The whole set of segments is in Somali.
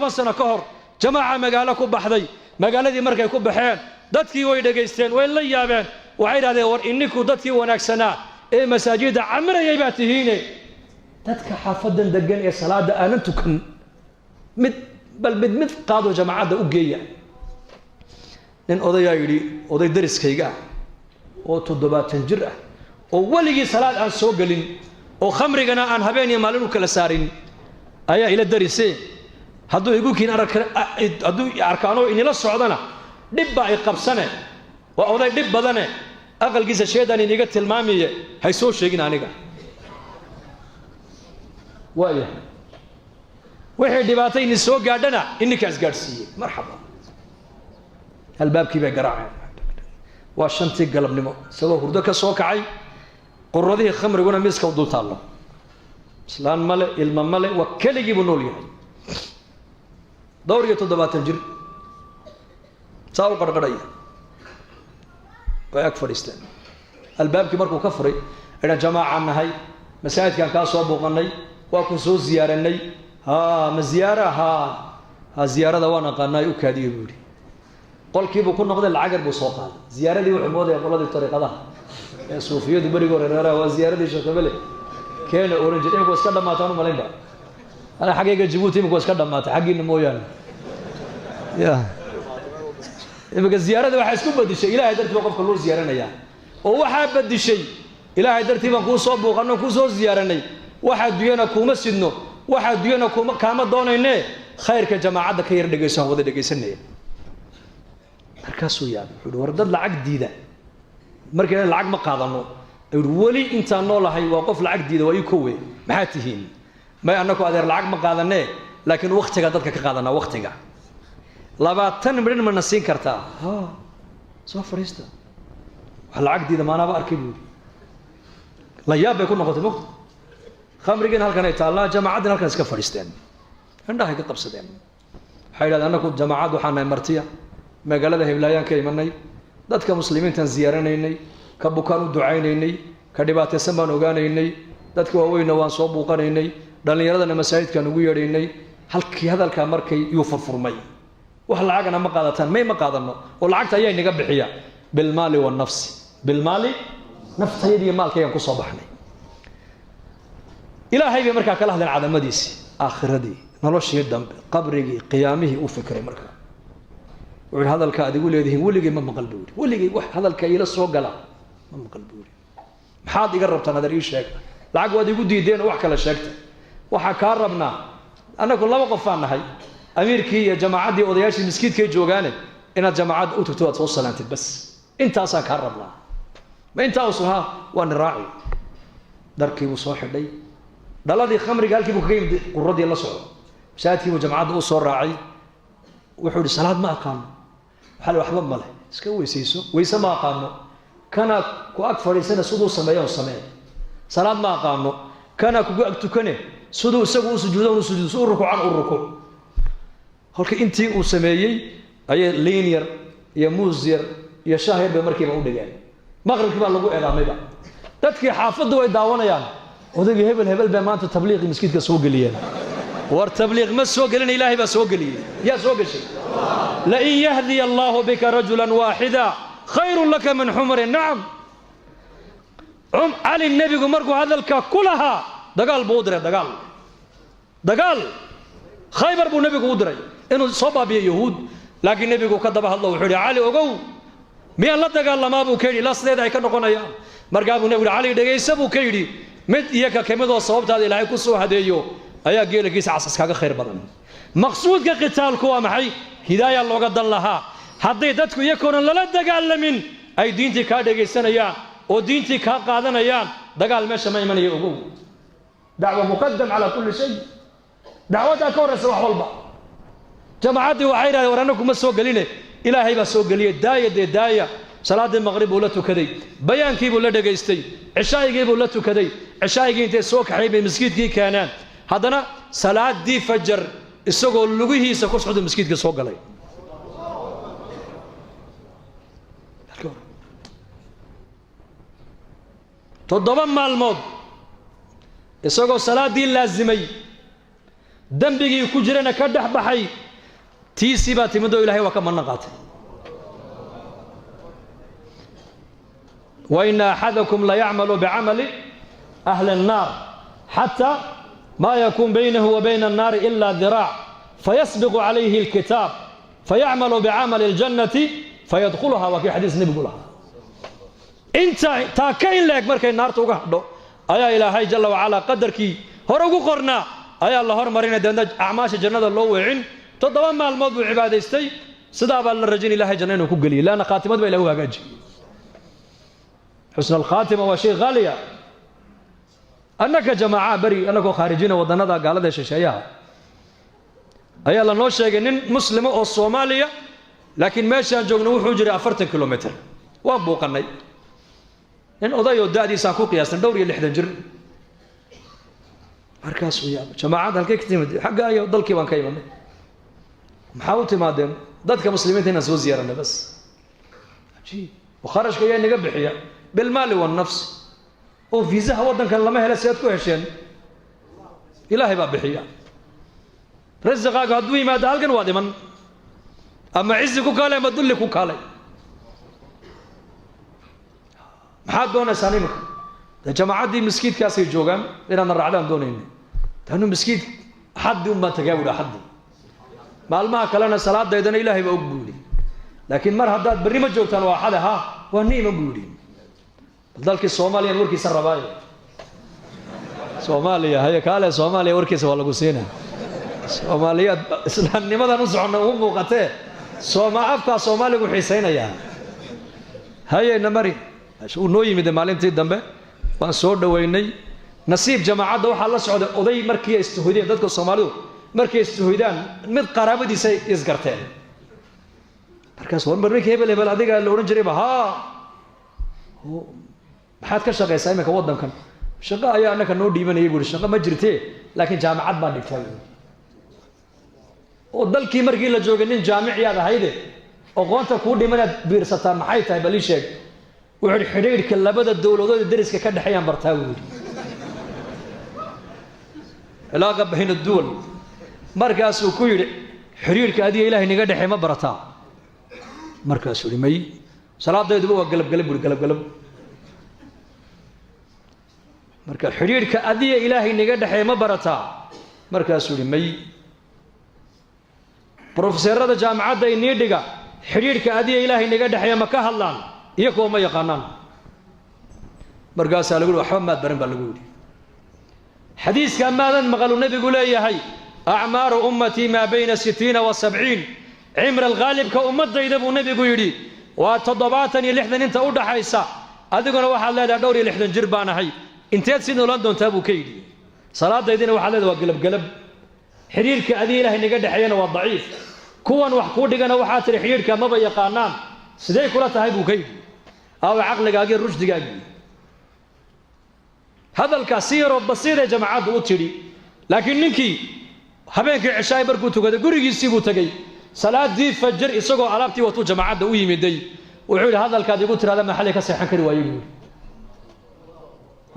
سنة كهر جماعة مقالة كبحذي مقالة دي مركي كبحين دتكي ويدقيستين وين لي يابين وعيد هذا ور إنكو دتكي وناكسنا إيه مساجد عمرة يباتهيني دتك حافظا دقن يا صلاة أنا تكن بل مد قادوا جماعة أوجية لأن أضيع يدي أضيع درس كيجا أو تدبات تنجرة أو ولقي صلاة عن سوقلين أو خمر جنا عن هبين يمالون كلا سارين أيا إلى الدرسين هادو يقول كين هادو أركانه إني لا صعدنا دب عقب سنة وأضيع دب بدنه أقل جزء شيء إني قلت المامية هيسوي شيء نانيجا ويا وحي دباتين السوق قاعدنا إنك أزقرسي مرحبا الباب كيف يقرأ واشنتي قلب نمو سوى هردك السوق عي قرده خمر يقولنا مسك ودولت الله سلان ملء علم ملء وكل يجيب نولي دور يتدبات الجر صاروا قرقرية ويكفر إسلام الباب كمركو كفري إلى جماعة النهي مساجد كان كاسوا بوقني وكسو زيارني ها مزيارة ها زيارة دوانا قلنا يؤكد يقولي قل كيف كنا قد العقرب وسوقها زيارة دي وحمودة يقول هذه الطريقة ده صوفية دي بريقور هنا وزيارة دي شكله كان أورنج إيه مكوس كذا ما تانو مالين بقى أنا حقيقة جيبوتي مكوس كذا ما تحقي النمويان يا إيه الزيارة ده واحد يسكب بدي شيء إلى هيدر توقف كله زيارة نيا وهو حاب بدي شيء إلى هيدر تبغى كوس صوب وقنا كوس زيارة نيا واحد ديانا كوم سنو واحد ديانا كوم كام دونه إنه خير كجماعة ده خير دقيسان وده دقيسان نيا مركزوا يا وردد العقد ديدا مركز العقد ما قاضنه ولي أنت نولا هاي وقف العقد ديدا ويكوي محاتهين ما أنكوا هذا العقد ما قاضنه لكن وقتك قدرك كقاضنا وقتك لبعتن مرين من السين كرتا ها سوف فريستا العقد ديدا ما أنا بأركبه لا يابا يكون نقطة وقت خمرين هالكنا يتعالى جماعتنا هالكنا سكف فريستين عندها هيك طبسدين حيل أنكوا جماعات وحنا مرتيا magaalada Hiilayaan ka imanay dadka muslimiintan ziyaaranaynay ka bukaan u ducaynaynay ka dhibaataysan baan ogaanaynay dadka waaweyn waan soo buuqanaynay dhalinyaradana masaajidkan ugu yeedhaynay halkii hadalka markay uu furfurmay wax lacagna ma qaadataan ma qaadano oo lacagta ayay naga bixiya bil maali wal nafsi bil maali naftaydi maalkayaan ku soo baxnay ilaahay bay markaa kala hadleen cadamadiisi aakhiradii noloshii dambe qabrigi qiyaamihi u fikray markaa وهذا الكاد يقول هذه ولقي ما مقلبوري ولقي واحد هذا الكايل السوق لا ما مقلبوري محاد يقرب تنادر يشاك العقود يقول ديدين وحكى لشاكت وحكاربنا أنا كل ما وقفنا هاي أمير كي يا جماعة دي أضياش المسكيت كي جوجانه إن الجماعات أوتوتوات توصل أنت بس أنت أصلا كهربنا ما أنت أصلها وأنا راعي دركي وصاحب لي ده الذي خمر قال كي بكريم قرضي الله صعب شاتي وجماعات أصور راعي وحول الصلاة ما أقام حل وحبا ماله اسكو ويسيسو ويسا ما أقامه كان كو أكفر سنة سدو سمايا وسمايا صلاة ما أقامه كان كو أكتكنه سدو سقو سجودا وسجود سو الركوع عن الركوع هلك انتي وسمايي أي لينير يا موزير يا شاهر بمركي ما أودجان مغرب كمان لقوا إعلامي بقى تذكي حافظ ويداونا يعني وذي هبل بمانت تبليغ مسكين كسوق ليان والتبليغ ما سوق لنا إلهي بسوق لي يا سوق شيء لئن يهدي الله بك رجلا واحدا خير لك من حمر نعم علي النبي مركو هذا الكا كلها دقال بودرة دقال خيبر بو نبي بودرة إنه صبا بي يهود لكن النبي كذبها الله وحده علي وقو مين لا دقال ما بو كيري لا سيد هيك نقول يا مرقابو نبي علي دقيس بو كيري مد يك كمدو صوبت هذه لا يكسو هديو ayaa geeligiisa casas kaga khayr badan maqsuudka qitaalku waa maxay hidaaya looga dan lahaa haddii dadku iyagoon lala dagaalamin ay diintii ka dhageysanayaan oo diintii ka qaadanayaan dagaal meesha ma imanayo ugu dacwo muqaddam ala kulli shay dacwada ka horeysa wax walba jamaacadii waxay yiraahdeen waranaku ma soo galine ilaahay baa soo galiyay daaya salaadii maghrib uu la tukaday bayaankii buu la dhageystay cishaayigii buu la tukaday cishaayigii intee soo kaxay bay masjidkii keenaan هذانا صلاة دي فجر السجول لقيه سكوس حد المسجد كسوق عليه تضمن مع الموت السجول صلاة دي لازمي dambigii ku jirana ka dhex baxay tiisii baa timid oo ilaahay waa ka manna qaatay wa inna ahadakum la ya'malu bi'amali ahli an-nar hatta ma yakun baynahu wa bayna an-nar illa dhira' fayasbiqu alayhi al-kitab fay'amalu bi'amali al-jannati fayadkhulaha wa fi hadith nabi qulha inta taakayn leeg markay naarta uga hadho ayaa ilaahay jalla wa ala qadarkii hore ugu qornaa ayaa la hormarinay dadna acmaasha jannada loo weecin toddoba maalmood buu cibaadaystay sidaa baa la rajin ilaahay janna inuu ku galiyo laana khaatimad baa ilaahu hagaaji xusn al-khaatima waa shay qaaliya annaka jamaa bari annaka khaarijina wadanada gaalada shisheeyaha ayaa la noo sheegay nin muslimo oo Soomaaliya laakiin meeshaan joogno wuxuu jiray 40 kilometer waan buuqanay in odayo daadiisa ku qiyaasan dhowr iyo 60 jir markaas uu yaab jamaacad halkay ka timid xagga ayo dalkii baan ka imanay maxaa u timaadeen dadka muslimiinta inaan soo ziyaaranay bas ajiib وخرجك يا نجا بحيا بالمال والنفس وفيزها ودن كان لما هلا سيد كوهشين إلهي باب بحيا رزقك هدوي ما دالكن وادي من أما عزك كالي ما دلك كالي محاد دونا سالمك جماعات دي مسكيت كاسي جوغان إلى أن الرعلان دونين لأنه مسكيت حد ما تجاوز حد ما كلنا صلاة دايدنا إلهي بأقبولي لكن مر هداد بري ما جوتان واحدها وهني مقبولين ذلك الصوماليين وركي سرباي صوماليا هي كاله صوماليا وركي سوالو قسينا صوماليا اسلام نمدا نصعنا وموقته صوما افكا صومالي وحيسينيا هي نمري شو نو يمد مالنتي دمبه وان سو دhoweynay nasiib jamaacada waxa la socday oday markii istuhudeen dadka Soomaalidu markay istuhudaan mid qaraabadiisa isgarteen markaas war markii hebel adiga la oran jiray ha maxaad ka shaqeysay imika wadankan shaqo ayaa anaka noo dhiibanayay guri shaqo ma jirtee laakiin jaamacad baan dhigtay oo dalkii markii la joogay nin jaamiciyaad ahayde aqoonta ku dhimanad biirsataa maxay tahay bal ii sheeg wuxuu xiriirka labada dawladood dariska ka dhaxayaan bartaa wuu ilaaqa bayn ad-duwal markaas uu ku yiri xiriirka adiga ilaahay naga dhaxay ma barataa markaas uu dhimay salaadeedu waa galab marka xiriirka adiga ilaahay naga dhaxay ma barataa markaas uu dhimay professorada jaamacadda inii dhiga xiriirka adiga ilaahay naga dhaxay ma ka hadlaan iyagoo ma yaqaanaan markaas lagu waxba ma baran baa lagu yiri xadiiska maadan maqalu nabigu leeyahay a'maaru ummati ma bayna 60 wa 70 عمر الغالب كأمتي ذبو النبي يقولي وتضباطني لحدن انت أودا حيسا أذكر واحد لا دوري لحدن جربانا هاي انتهت سنو لندن تابو كيدي صلاة دينا واحد لا قلب حرير كأذي له نقد حيانا والضعيف كون وحكود دقنا وحاتر حرير كما بيا قانان سدي كلها تهيبو كيدي أو عقل قاقي رشد قاقي هذا الكثير والبصير يا جماعات وتري لكن نكي حبيك عشاي بركو تقدر قري يسيبو تجي صلاة دي فجر إسقوا علابتي وتو جماعة دوي مدي وعول هذا الكاد يقول ترى هذا محل كسر كري ويقول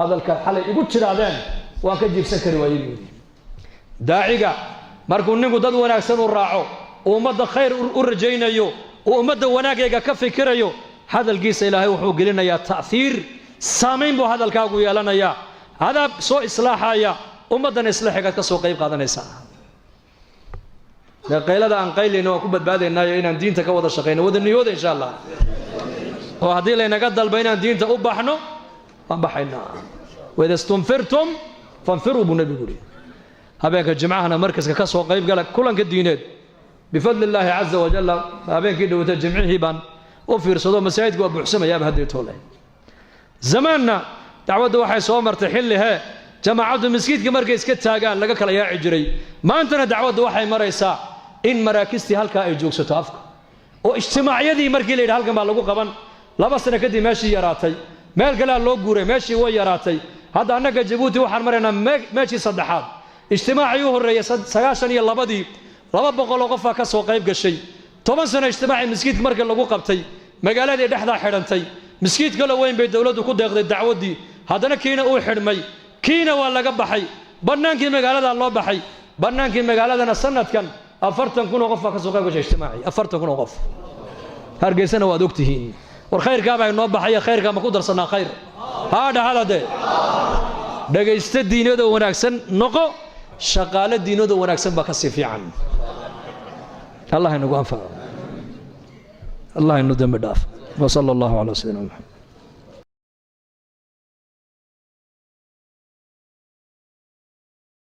هذا الكاد حل يقول ترى هذا وأكجيب سكر ويقول داعية مركون نقول دد وناكسن الراعو ومد خير ورجينا يو ومد وناك كفي كريو هذا الجيس إلهي وحوق لنا يا تأثير سامين بو هذا الكاغو يا لنا يا هذا سوء إصلاحها يا ومدن إصلاحك كسوء قيب هذا نساء قيلada aan qayleyno ku badbaadaynayo inaan diinta ka wada shaqeyno wadaniyooda insha Allah oo hadii la inaga dalbo inaan diinta u baxno waan baxayna wada stunfirtum fanfiru bunabi guri habeenka jimcaha markaska ka soo qayb gala kulanka diineed bifadli Allah azza wa jalla habeenkii dhawata jimcihi baan u fiirsado masaajidku waa buuxsamaya hadii toolay zamanna dacwada waxay soo martay xillihe jamaacadu miskiidka markay iska taagaan laga kala yaaci jiray maantana dacwadu waxay maraysaa in maraakisti halka ay joogsato afka oo ijtimaaciyadii markii la yiraahdo halkan baa lagu qaban laba sano kadib meeshii yaraatay meel kale loo guuray meeshii way yaraatay hadda annaga Djibouti waxaan maraynaa meeshii saddexaad ijtimaaci u horeeyay 92 200 qof ka soo qayb gashay 10 sano ijtimaaci miskiidka markii lagu qabtay magaalada dhexda xidhantay miskiidka la weyn bay dawladdu ku deeqday dacwadii haddana kiina uu xidhmay kiina waa laga baxay bannaankii magaalada loo baxay بنانك مقالة سنة كان أفرتن كنوا غفا كسوقا وجه اجتماعي أفرتن كنوا غف هرجع سنة وادوكتهين والخير كابا ينوب حيا خير كما قدر صنع خير هذا ده دقي استدينه ده وناكسن نقو شغال الدينه ده وناكسن بكسيفي عن الله إنه أنفع الله إنه دم داف وصلى الله على سيدنا محمد